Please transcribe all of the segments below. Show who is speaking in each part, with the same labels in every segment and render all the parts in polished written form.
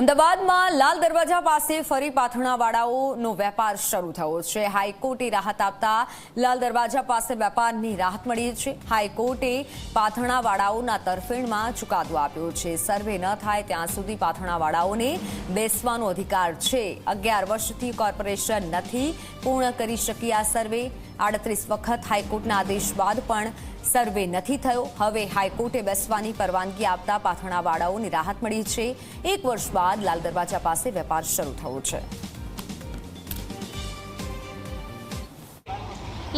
Speaker 1: અમદાવાદમાં લાલ દરવાજા પાસે ફરી પાથરણાવાળાઓનો વેપાર શરૂ થયો છે। હાઈકોર્ટે રાહત આપતા લાલ દરવાજા પાસે વેપારની રાહત મળી છે। હાઈકોર્ટે પાથરણાવાળાઓના તરફેણમાં ચુકાદો આપ્યો છે। સર્વે ન થાય ત્યાં સુધી પાથરણાવાળાઓને બેસવાનો અધિકાર છે। 11 વર્ષથી કોર્પોરેશન નથી પૂર્ણ કરી શકી આ સર્વે। 38 વખત હાઈકોર્ટના આદેશ બાદ પણ સર્વે નથી થયો। હવે હાઈકોર્ટે બેસવાની પરવાનગી આપતા પાથરણાવાળાઓને રાહત મળી છે। 1 વર્ષ બાદ લાલ દરવાજા પાસે વેપાર શરૂ થયો છે।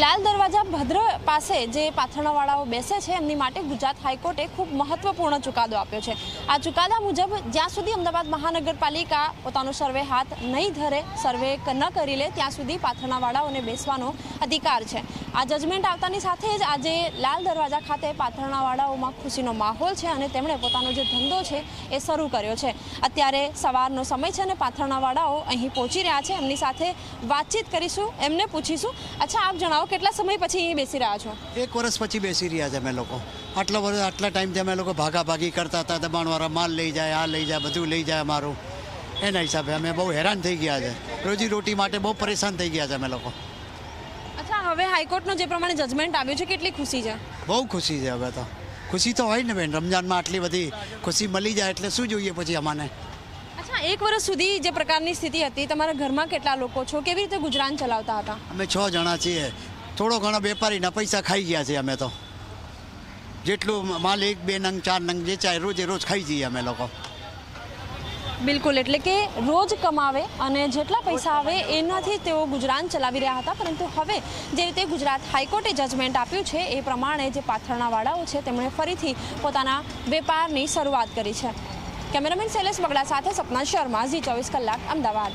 Speaker 2: લાલ દરવાજા ભદ્ર પાસે જે પાથરણાવાળાઓ બેસે છે એમની માટે ગુજરાત હાઈકોર્ટે ખૂબ મહત્વપૂર્ણ ચુકાદો આપ્યો છે। આ ચુકાદા મુજબ જ્યાં સુધી અમદાવાદ મહાનગરપાલિકા પોતાનો સર્વે હાથ નહીં ધરે, સર્વે ન કરી લે ત્યાં સુધી પાથરણાવાળાઓને બેસવાનો અધિકાર છે। આ જજમેન્ટ આવતાની સાથે જ આજે લાલ દરવાજા ખાતે પાથરણાવાળાઓમાં ખુશીનો માહોલ છે અને તેમણે પોતાનો જે ધંધો છે એ શરૂ કર્યો છે। અત્યારે સવારનો સમય છે અને પાથરણાવાળાઓ અહીં પહોંચી રહ્યા છે। એમની સાથે વાતચીત કરીશું, એમને પૂછીશું। અચ્છા, આપ જણાવો, કેટલા સમય પછી અહીં બેસી રહ્યા છો?
Speaker 3: 1 વર્ષ પછી બેસી રહ્યા છે અમે લોકો। આટલા ટાઈમથી અમે લોકો ભાગાભાગી કરતા હતા। દબાણવાળા માલ લઈ જાય, આ લઈ જાય, બધું લઈ જાય અમારું। એના હિસાબે અમે બહુ હેરાન થઈ ગયા છે। રોજીરોટી માટે બહુ પરેશાન થઈ ગયા છે અમે લોકો।
Speaker 2: અચ્છા, હવે હાઈકોર્ટનો જે પ્રમાણે જજમેન્ટ આવ્યું છે, કેટલી ખુશી છે?
Speaker 3: બહુ ખુશી છે। હવે તો ખુશી તો હોય ને બેન, રમજાનમાં આટલી બધી ખુશી મળી જાય એટલે શું જોઈએ પછી અમાને।
Speaker 2: અચ્છા, 1 વર્ષ સુધી જે પ્રકારની સ્થિતિ હતી, તમારા ઘરમાં કેટલા લોકો છો, કેવી રીતે ગુજરાન ચલાવતા હતા?
Speaker 3: અમે 6 જણા છીએ। થોડો ઘણો વેપારીના પૈસા ખાઈ ગયા છે અમે તો। જેટલું માલ 1, 2 નંગ 4 નંગ વેચાય રોજ ખાઈ જઈએ અમે લોકો।
Speaker 2: બિલકુલ, એટલે કે રોજ કમાવે અને જેટલા પૈસા આવે એનાથી તેઓ ગુજરાન ચલાવી રહ્યા હતા। પરંતુ હવે જે રીતે ગુજરાત હાઈકોર્ટે જજમેન્ટ આપ્યું છે એ પ્રમાણે જે પાથરણાવાળાઓ છે તેમણે ફરીથી પોતાના વેપારની શરૂઆત કરી છે। કેમેરામેન શૈલેષ બગડા સાથે સપના શર્મા, ઝી 24 કલાક, અમદાવાદ।